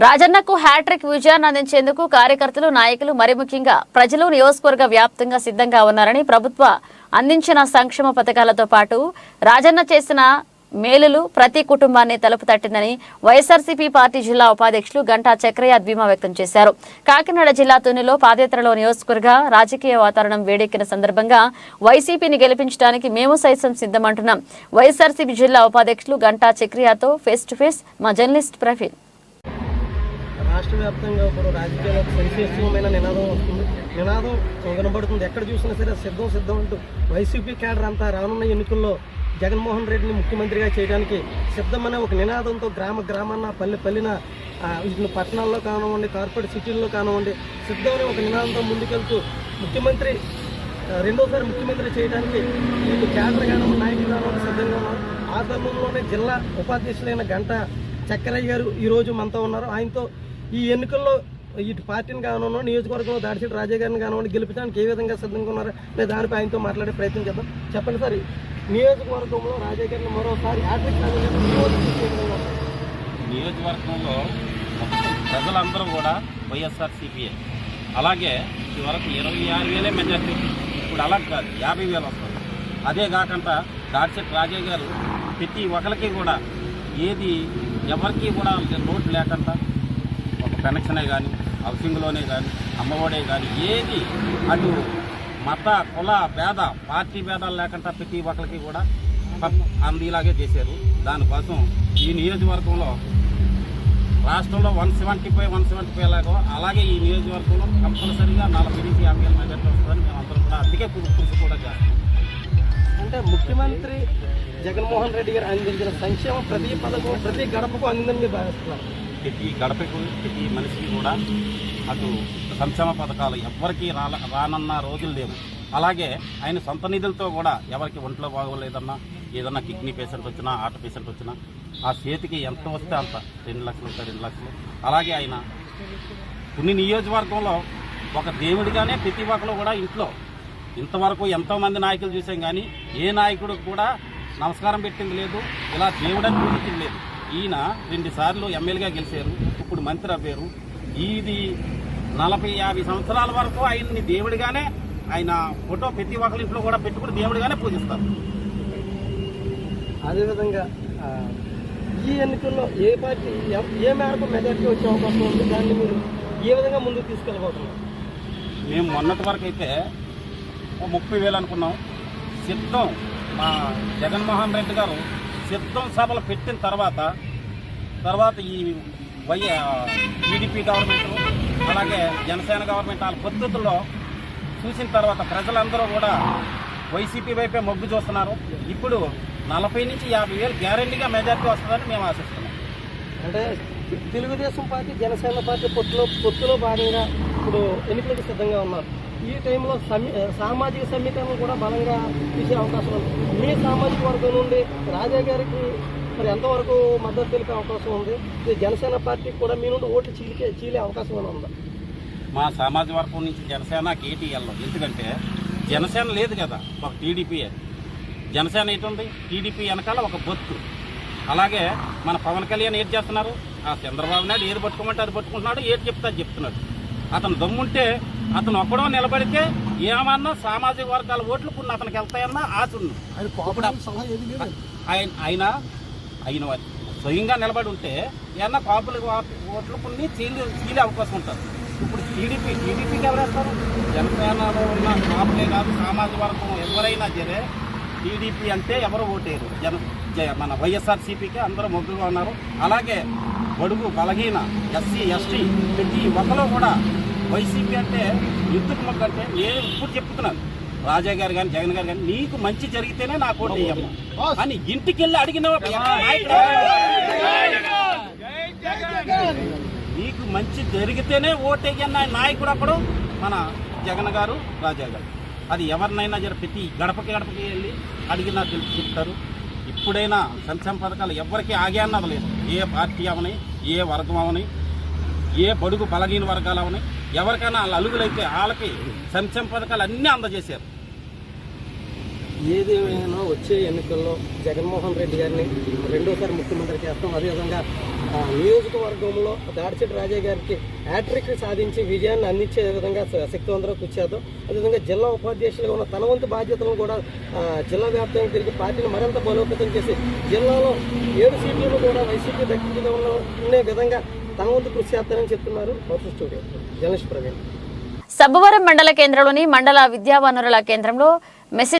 రాజన్నకు hat trick విజయాన్ని అందించేందుకు కార్యకర్తలు, నాయకులు, మరి ముఖ్యంగా ప్రజలు నియోజకవర్గ వ్యాప్తంగా సిద్ధంగా ఉన్నారని, ప్రభుత్వ అందించిన సంక్షేమ పథకాలతో పాటు రాజన్న చేసిన మేలులు ప్రతి కుటుంబాన్ని తలుపు తట్టిందని వైఎస్ఆర్సీపీ పార్టీ జిల్లా ఉపాధ్యక్షులు గంటా చక్రయ్య ధీమా వ్యక్తం చేశారు. కాకినాడ జిల్లా తునిలో పాదయాత్రలో నియోజకవర్గ రాజకీయ వాతావరణం వేడెక్కిన సందర్భంగా వైసీపీని గెలిపించడానికి మేము సైతం సిద్ధమంటున్నాం. వైఎస్ఆర్సీపీ జిల్లా ఉపాధ్యక్షులు గంటా చక్రయ్యతో ఫేస్ టు ఫేస్ మా జర్నలిస్ట్ ప్రవీణ్. రాష్ట్ర వ్యాప్తంగా ఇప్పుడు రాజకీయాలకు సెన్సేషనమైన నినాదం వస్తుంది. నినాదం వినబడుతుంది. ఎక్కడ చూసినా సరే సిద్ధం సిద్ధం అంటూ వైసీపీ కేడర్ అంతా రానున్న ఎన్నికల్లో జగన్మోహన్ రెడ్డిని ముఖ్యమంత్రిగా చేయడానికి సిద్ధమనే ఒక నినాదంతో గ్రామాన్న పల్లెన ఇటు పట్టణాల్లో కానివ్వండి, కార్పొరేట్ సిటీల్లో కానివ్వండి, సిద్ధమనే ఒక నినాదంతో ముందుకెళ్తూ ముఖ్యమంత్రి రెండోసారి ముఖ్యమంత్రి చేయడానికి ఇటు కేడర్ కానివ్వండి, నాయకులు కానివ్వండి సిద్ధంగా ఉన్నారు. ఆ తరుణంలోనే జిల్లా ఉపాధ్యక్షులైన గంటా చక్రయ్య గారు ఈరోజు మనతో ఉన్నారు. ఆయనతో ఈ ఎన్నికల్లో ఇటు పార్టీని కానివ్వండి, నియోజకవర్గంలో దాడిచెట్టి రాజా గారిని కానివ్వండి గెలిపించడానికి ఏ విధంగా సిద్ధంగా ఉన్నారో నేను దానిపై ఆయనతో మాట్లాడే ప్రయత్నం చేద్దాం. చెప్పండి సార్, నియోజకవర్గంలో రాజా గారిని మరోసారి నియోజకవర్గంలో ప్రజలందరూ కూడా వైఎస్ఆర్సీపీ, అలాగే ఇవరకు 26,000 మెజార్టీ, ఇప్పుడు అలా కాదు 50,000 వస్తుంది. అదే కాకుండా దాడిచెట్టి రాజా గారు ప్రతి ఒక్కరికి కూడా ఏది ఎవరికి కూడా లోటు లేకుండా ఒక పెన్షనే కానీ, హౌసింగ్లోనే కానీ, అమ్మఒడే కానీ ఏది అటు మత కుల భేద పార్టీ భేదాలు లేకుండా ప్రతి ఒక్కరికి కూడా అందేలాగే చేశారు. దానికోసం ఈ నియోజకవర్గంలో రాష్ట్రంలో 175 లాగా అలాగే ఈ నియోజకవర్గంలో కంపల్సరీగా 40 నుంచి 50,000 మెజార్టీ వస్తుందని మేము అందరం కూడా అందుకే కృషి కూడా చేస్తాం. అంటే ముఖ్యమంత్రి జగన్మోహన్ రెడ్డి గారు అందించిన సంక్షేమం ప్రతి పథకం ప్రతి గడపకు అందిందని మీరు భావిస్తున్నారు. ప్రతి గడపకు ప్రతి మనిషికి కూడా అటు సంక్షేమ పథకాలు ఎవరికి రానన్న రోజులు లేవు. అలాగే ఆయన సొంత నిధులతో కూడా ఎవరికి ఒంట్లో బాగోలేదన్నా, ఏదన్నా కిడ్నీ పేషెంట్ వచ్చినా, హార్ట్ పేషెంట్ వచ్చినా ఆ చేతికి ఎంత వస్తే అంత 2 లక్షలు ఉంటే 2 లక్షలు. అలాగే ఆయన కొన్ని నియోజకవర్గంలో ఒక దేవుడిగానే ప్రతి ఒక్కరు కూడా ఇంట్లో ఇంతవరకు ఎంతోమంది నాయకులు చూసాం కానీ ఏ నాయకుడు కూడా నమస్కారం పెట్టింది లేదు, ఇలా దేవుడని పూజించింది లేదు. ఈయన 2 సార్లు ఎమ్మెల్యేగా గెలిచారు, ఇప్పుడు మంత్రి అయ్యారు. ఇది 40-50 సంవత్సరాల వరకు ఆయన్ని దేవుడిగానే ఆయన ఫోటో ప్రతి ఒక్కరి ఇంట్లో కూడా పెట్టుకుని దేవుడిగానే పూజిస్తారు. అదేవిధంగా ఈ ఎన్నికల్లో ఏ పార్టీ ఏ మేరకు మెజార్టీ వచ్చే అవకాశం ఉంది, దాన్ని మీరు ఏ విధంగా ముందుకు తీసుకెళ్ళబోతున్నారు? మేము మొన్నటి వరకు అయితే 30,000 అనుకున్నాం. సిద్ధం మా జగన్మోహన్ రెడ్డి గారు సిద్ధం సభలు పెట్టిన తర్వాత ఈ టీడీపీ గవర్నమెంట్ అలాగే జనసేన గవర్నమెంట్ వాళ్ళ పద్ధతుల్లో చూసిన తర్వాత ప్రజలందరూ కూడా వైసీపీ వైపే మొగ్గు చూస్తున్నారు. ఇప్పుడు 40 నుంచి 50,000 గ్యారెంటీగా మెజార్టీ వస్తుందని మేము ఆశిస్తున్నాం. అంటే తెలుగుదేశం పార్టీ జనసేన పార్టీ పొత్తులో భాగంగా ఇప్పుడు ఎన్నికలకు సిద్ధంగా ఉన్నారు. ఈ టైంలో సామాజిక సమీకరణ కూడా బలంగా తీసే అవకాశం ఉంది. మీ సామాజిక వర్గం నుండి రాజా గారికి మరి ఎంతవరకు మద్దతు తెలిపే అవకాశం ఉంది? జనసేన పార్టీకి కూడా మీ నుండి ఓట్లు చీలే అవకాశం ఏమైనా ఉందా? మా సామాజిక వర్గం నుంచి జనసేన కేటీఎల్లో, ఎందుకంటే జనసేన లేదు కదా, ఒక టీడీపీయే. జనసేన ఏంటుంది, టీడీపీ వెనకాల ఒక బొత్తు. అలాగే మన పవన్ కళ్యాణ్ ఏది చేస్తున్నారు, ఆ చంద్రబాబు నాయుడు ఏది పట్టుకోమంటే అది పట్టుకుంటున్నాడు, ఏది చెప్తే అది చెప్తున్నాడు. అతను దమ్ముంటే అతను ఒక్కడో నిలబడితే ఏమన్నా సామాజిక వర్గాల ఓట్లు కొన్ని అతనికి వెళ్తాయన్నా ఆశ ఉంది. ఆయన స్వయంగా నిలబడి ఉంటే ఏమన్నా కాపుల ఓట్లు కొన్ని చీలే అవకాశం ఉంటుంది. ఇప్పుడు టీడీపీకి ఎవరేస్తారు? జనసేనలో ఉన్న కాపులే కాదు, సామాజిక వర్గం ఎవరైనా సరే టీడీపీ అంటే ఎవరు ఓటేరు. మన వైఎస్ఆర్సీపీకి అందరూ మొగ్గుగా ఉన్నారు. అలాగే బడుగు బలహీన ఎస్సీ ఎస్టీ ప్రతి ఒక్కరు కూడా వైసీపీ అంటే ఎందుకు మొగ్గు అంటే నేను ఇప్పుడు చెప్తున్నాను, రాజా గారు కానీ జగన్ గారు కానీ నీకు మంచి జరిగితేనే నాకు ఓటు వేయమ్మా అని ఇంటికి వెళ్ళి అడిగిన నీకు మంచి జరిగితేనే ఓటు వేయన్న నాయకుడు అప్పుడు మన జగన్ గారు, రాజా గారు. అది ఎవరినైనా ప్రతి గడపకి వెళ్ళి అడిగినా చెప్తారు. ఇప్పుడైనా సంక్షేమ పథకాలు ఎవరికి ఆగే అన్నది లేదు. ఏ పార్టీ అవని, ఏ వర్గం అవని, ఏ బడుగు బలహీన వర్గాలు అవని, ఎవరికైనా వాళ్ళ అలుగులైతే వాళ్ళకి సంక్షేమ పథకాలు అన్నీ అందజేశారు. ఏదేమైనా వచ్చే ఎన్నికల్లో జగన్మోహన్ రెడ్డి గారిని రెండోసారి ముఖ్యమంత్రి చేస్తాం. అదేవిధంగా నియోజకవర్గంలో దాడిచెట్టి రాజయ్య గారికి హ్యాట్రిక్ సాధించి విజయాన్ని అందించే విధంగా శక్తివంతంగా కృషి చేద్దాం. అదేవిధంగా జిల్లా ఉపాధ్యక్షులుగా ఉన్న తన వంతు బాధ్యతలను కూడా జిల్లా వ్యాప్తంగా తిరిగి పార్టీని మరింత బలోపేతం చేసి జిల్లాలో 7 సీట్లను కూడా వైసీపీ దక్కిగా ఉండే విధంగా తన వంతు కృషి చేస్తారని చెప్తున్నారు. Purse studio journalist Praveen. Sabbavaram మండల కేంద్రంలోని మండల విద్యా వనరుల కేంద్రంలో మెసేజ్